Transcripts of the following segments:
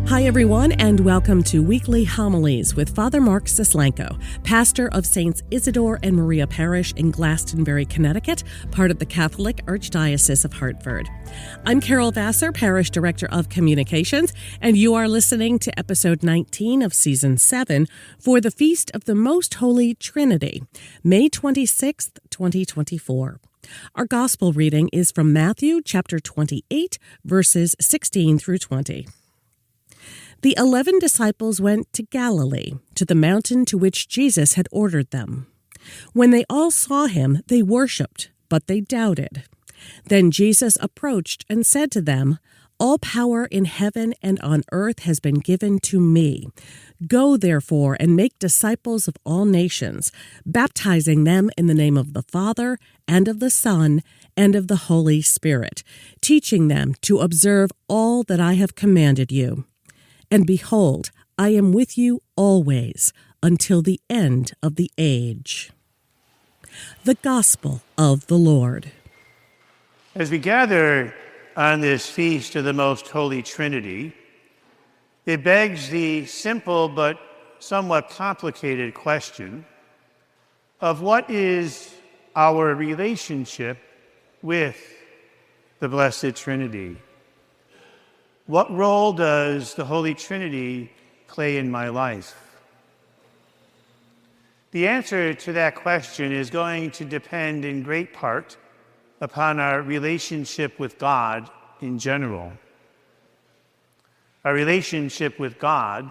Hi, everyone, and welcome to Weekly Homilies with Father Mark Sislenko, pastor of Saints Isidore and Maria Parish in Glastonbury, Connecticut, part of the Catholic Archdiocese of Hartford. I'm Carol Vassar, Parish Director of Communications, and you are listening to episode 19 of Season 7 for the Feast of the Most Holy Trinity, May 26th, 2024. Our Gospel reading is from Matthew chapter 28, verses 16 through 20. The 11 disciples went to Galilee, to the mountain to which Jesus had ordered them. When they all saw him, they worshipped, but they doubted. Then Jesus approached and said to them, "All power in heaven and on earth has been given to me. Go, therefore, and make disciples of all nations, baptizing them in the name of the Father, and of the Son, and of the Holy Spirit, teaching them to observe all that I have commanded you. And behold, I am with you always, until the end of the age." The Gospel of the Lord. As we gather on this Feast of the Most Holy Trinity, it begs the simple but somewhat complicated question of what is our relationship with the Blessed Trinity? What role does the Holy Trinity play in my life? The answer to that question is going to depend in great part upon our relationship with God in general. Our relationship with God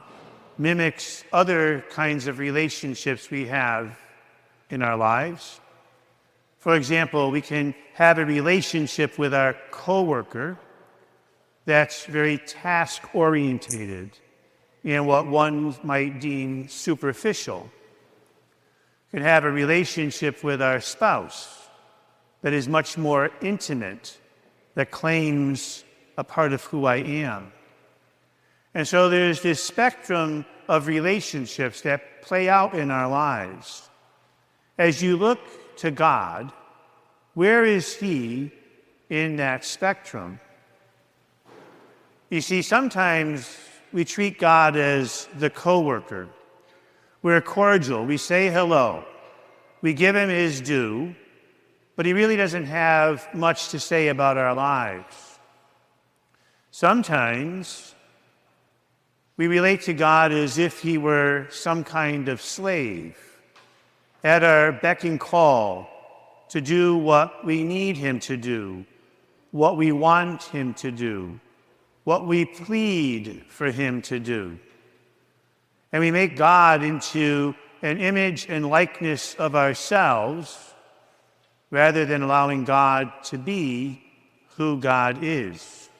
mimics other kinds of relationships we have in our lives. For example, we can have a relationship with our coworker that's very task-orientated in what one might deem superficial. We can have a relationship with our spouse that is much more intimate, that claims a part of who I am. And so there's this spectrum of relationships that play out in our lives. As you look to God, where is He in that spectrum? You see, sometimes we treat God as the coworker. We're cordial. We say hello. We give him his due, but he really doesn't have much to say about our lives. Sometimes we relate to God as if he were some kind of slave at our beck and call to do what we need him to do, what we want him to do, what we plead for him to do. And we make God into an image and likeness of ourselves rather than allowing God to be who God is.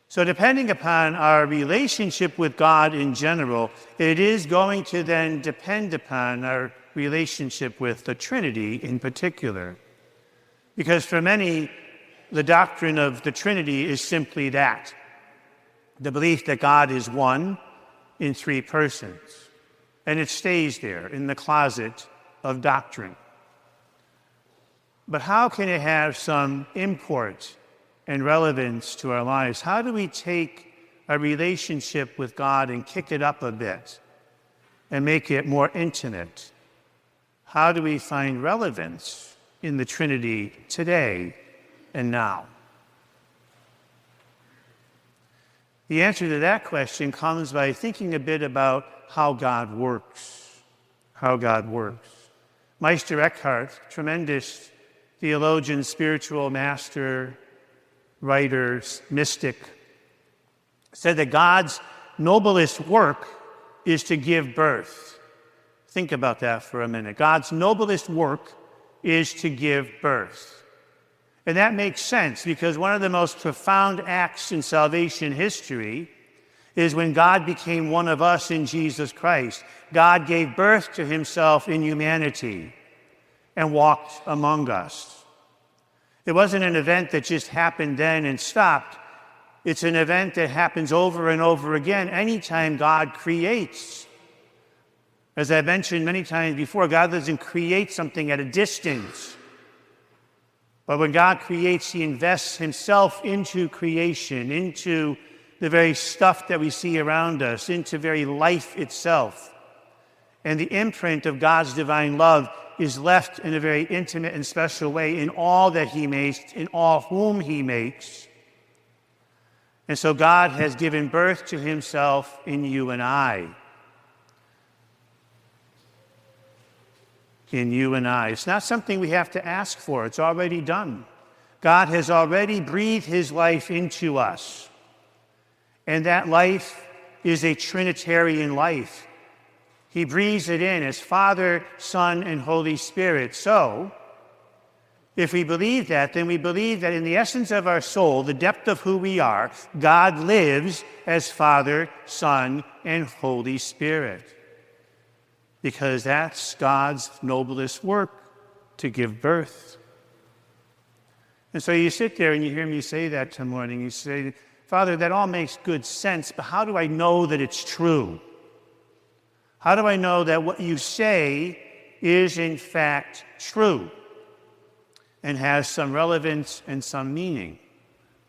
So depending upon our relationship with God in general, it is going to then depend upon our relationship with the Trinity in particular. Because for many, the doctrine of the Trinity is simply that, the belief that God is one in three persons, and it stays there in the closet of doctrine. But how can it have some import and relevance to our lives? How do we take a relationship with God and kick it up a bit and make it more intimate? How do we find relevance in the Trinity today and now? The answer to that question comes by thinking a bit about how God works. How God works. Meister Eckhart, tremendous theologian, spiritual master, writer, mystic, said that God's noblest work is to give birth. Think about that for a minute. God's noblest work is to give birth. And that makes sense because one of the most profound acts in salvation history is when God became one of us in Jesus Christ. God gave birth to himself in humanity and walked among us. It wasn't an event that just happened then and stopped. It's an event that happens over and over again anytime God creates. As I've mentioned many times before, God doesn't create something at a distance. But when God creates, he invests himself into creation, into the very stuff that we see around us, into very life itself. And the imprint of God's divine love is left in a very intimate and special way in all that he makes, in all whom he makes. And so God has given birth to himself in you and I. In you and I. It's not something we have to ask for. It's already done. God has already breathed his life into us. And that life is a Trinitarian life. He breathes it in as Father, Son, and Holy Spirit. So, if we believe that, then we believe that in the essence of our soul, the depth of who we are, God lives as Father, Son, and Holy Spirit. Because that's God's noblest work, to give birth. And so you sit there and you hear me say that tomorrow morning. You say, Father, that all makes good sense, but how do I know that it's true? How do I know that what you say is in fact true and has some relevance and some meaning?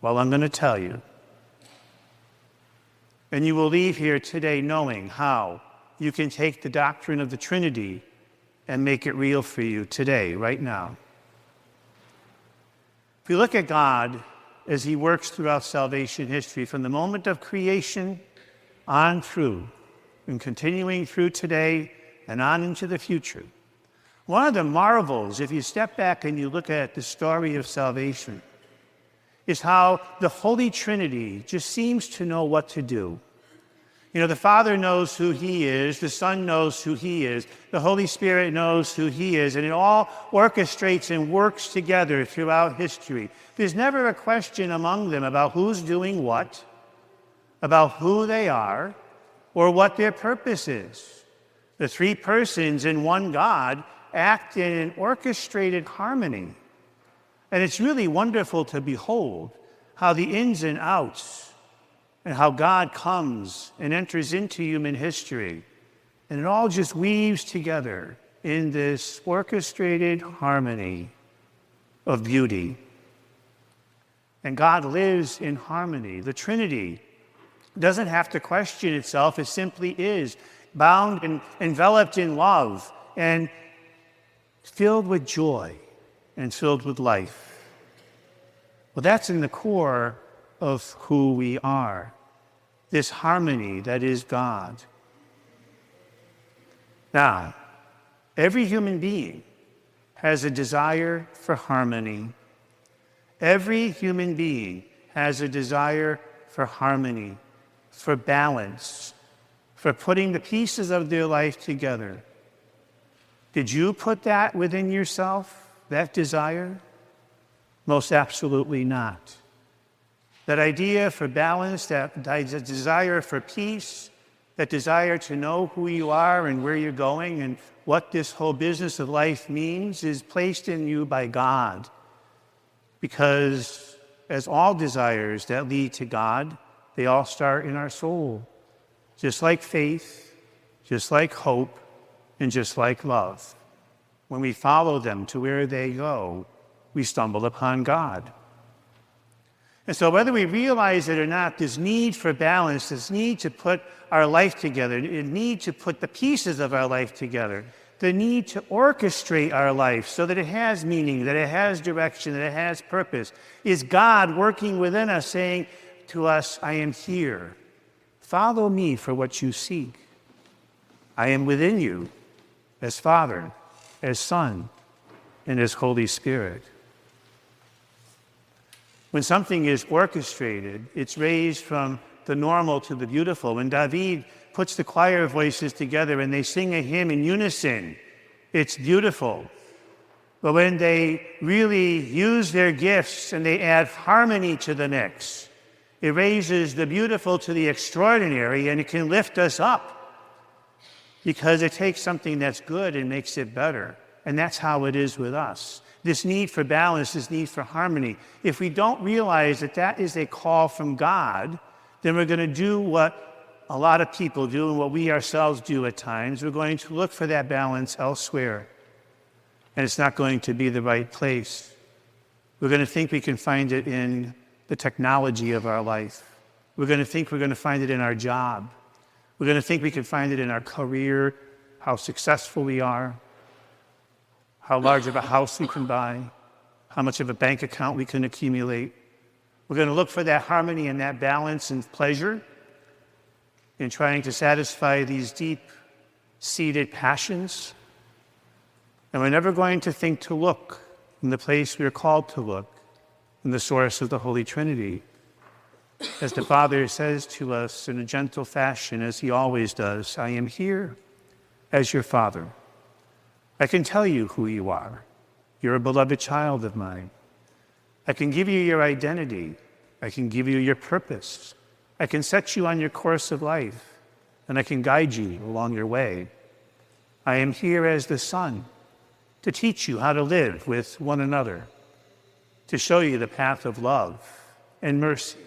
Well, I'm going to tell you. And you will leave here today knowing how you can take the doctrine of the Trinity and make it real for you today, right now. If you look at God as he works throughout salvation history, from the moment of creation on through, and continuing through today and on into the future, one of the marvels, if you step back and you look at the story of salvation, is how the Holy Trinity just seems to know what to do. You know, the Father knows who he is, the Son knows who he is, the Holy Spirit knows who he is, and it all orchestrates and works together throughout history. There's never a question among them about who's doing what, about who they are, or what their purpose is. The three persons in one God act in an orchestrated harmony. And it's really wonderful to behold how the ins and outs and how God comes and enters into human history. And it all just weaves together in this orchestrated harmony of beauty. And God lives in harmony. The Trinity doesn't have to question itself. It simply is, bound and enveloped in love and filled with joy and filled with life. Well, that's in the core of who we are, this harmony that is God. Now, every human being has a desire for harmony. Every human being has a desire for harmony, for balance, for putting the pieces of their life together. Did you put that within yourself, that desire? Most absolutely not. That idea for balance, that desire for peace, that desire to know who you are and where you're going and what this whole business of life means is placed in you by God. Because as all desires that lead to God, they all start in our soul. Just like faith, just like hope, and just like love. When we follow them to where they go, we stumble upon God. And so whether we realize it or not, this need for balance, this need to put our life together, the need to put the pieces of our life together, the need to orchestrate our life so that it has meaning, that it has direction, that it has purpose, is God working within us saying to us, I am here. Follow me for what you seek. I am within you as Father, as Son, and as Holy Spirit. When something is orchestrated, it's raised from the normal to the beautiful. When David puts the choir voices together and they sing a hymn in unison, it's beautiful. But when they really use their gifts and they add harmony to the mix, it raises the beautiful to the extraordinary, and it can lift us up because it takes something that's good and makes it better. And that's how it is with us. This need for balance, this need for harmony. If we don't realize that that is a call from God, then we're going to do what a lot of people do and what we ourselves do at times. We're going to look for that balance elsewhere. And it's not going to be the right place. We're going to think we can find it in the technology of our life, We're going to think we're going to find it in our job. We're going to think we can find it in our career, how successful we are, how large of a house we can buy, how much of a bank account we can accumulate. We're going to look for that harmony and that balance and pleasure in trying to satisfy these deep-seated passions. And we're never going to think to look in the place we are called to look, in the source of the Holy Trinity. As the Father says to us in a gentle fashion, as he always does, I am here as your Father. I can tell you who you are. You're a beloved child of mine. I can give you your identity. I can give you your purpose. I can set you on your course of life, and I can guide you along your way. I am here as the Son to teach you how to live with one another, to show you the path of love and mercy,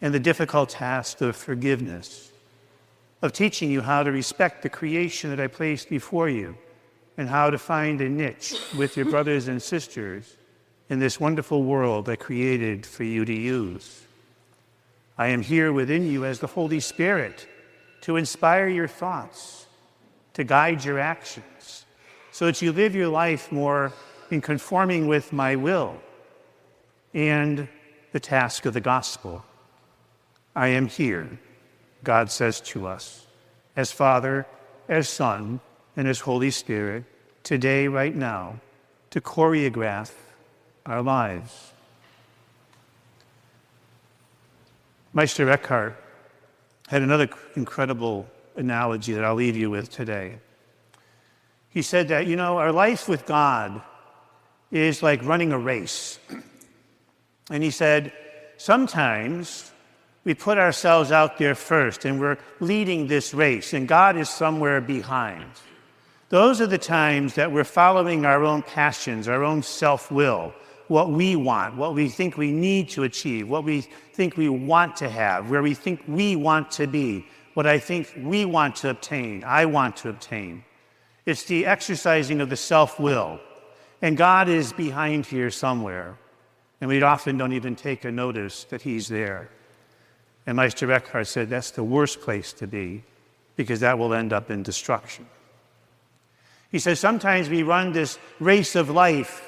and the difficult task of forgiveness, of teaching you how to respect the creation that I placed before you, and how to find a niche with your brothers and sisters in this wonderful world I created for you to use. I am here within you as the Holy Spirit to inspire your thoughts, to guide your actions, so that you live your life more in conforming with my will and the task of the gospel. I am here, God says to us, as Father, as Son, and as Holy Spirit, today, right now, to choreograph our lives. Meister Eckhart had another incredible analogy that I'll leave you with today. He said that, our life with God is like running a race. And he said, sometimes we put ourselves out there first and we're leading this race and God is somewhere behind. Those are the times that we're following our own passions, our own self-will, what we want, what we think we need to achieve, what we think we want to have, where we think we want to be, what I think we want to obtain, I want to obtain. It's the exercising of the self-will. And God is behind here somewhere. And we often don't even take a notice that he's there. And Meister Eckhart said that's the worst place to be, because that will end up in destruction. He says sometimes we run this race of life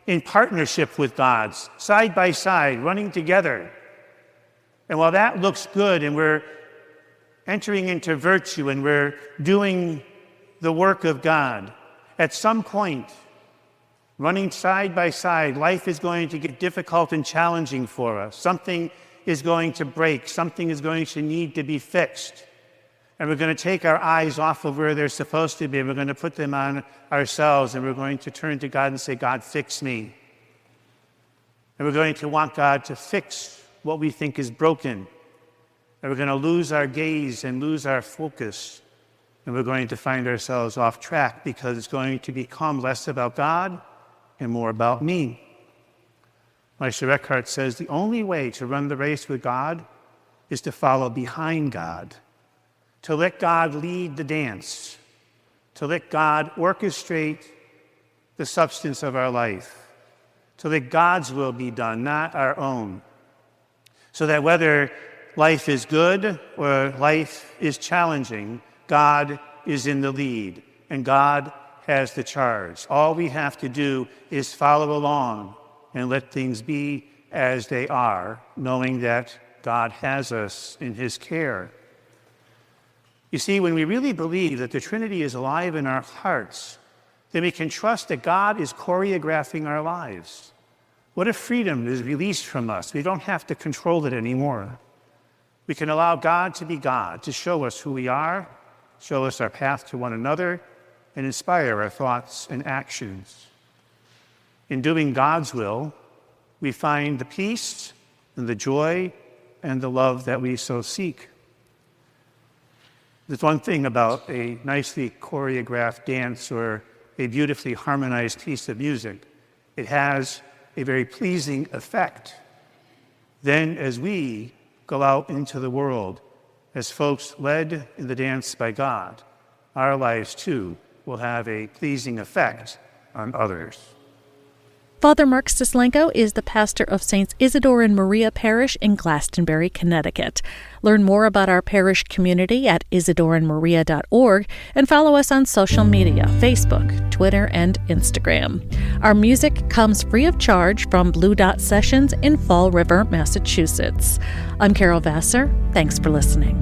in partnership with God, side by side, running together. And while that looks good and we're entering into virtue and we're doing the work of God, at some point, running side by side, life is going to get difficult and challenging for us. Something is going to break. Something is going to need to be fixed. And we're going to take our eyes off of where they're supposed to be. We're going to put them on ourselves, and we're going to turn to God and say, God, fix me. And we're going to want God to fix what we think is broken. And we're going to lose our gaze and lose our focus. And we're going to find ourselves off track because it's going to become less about God and more about me. Meister Eckhart says the only way to run the race with God is to follow behind God, to let God lead the dance, to let God orchestrate the substance of our life, to let God's will be done, not our own, so that whether life is good or life is challenging, God is in the lead and God has the charge. All we have to do is follow along and let things be as they are, knowing that God has us in his care. You see, when we really believe that the Trinity is alive in our hearts, then we can trust that God is choreographing our lives. What a freedom is released from us. We don't have to control it anymore. We can allow God to be God, to show us who we are, show us our path to one another, and inspire our thoughts and actions. In doing God's will, we find the peace and the joy and the love that we so seek. There's one thing about a nicely choreographed dance or a beautifully harmonized piece of music. It has a very pleasing effect. Then as we go out into the world, as folks led in the dance by God, our lives too will have a pleasing effect on others. Father Mark Sislenko is the pastor of Saints Isidore and Maria Parish in Glastonbury, Connecticut. Learn more about our parish community at isidoreandmaria.org and follow us on social media, Facebook, Twitter, and Instagram. Our music comes free of charge from Blue Dot Sessions in Fall River, Massachusetts. I'm Carol Vassar. Thanks for listening.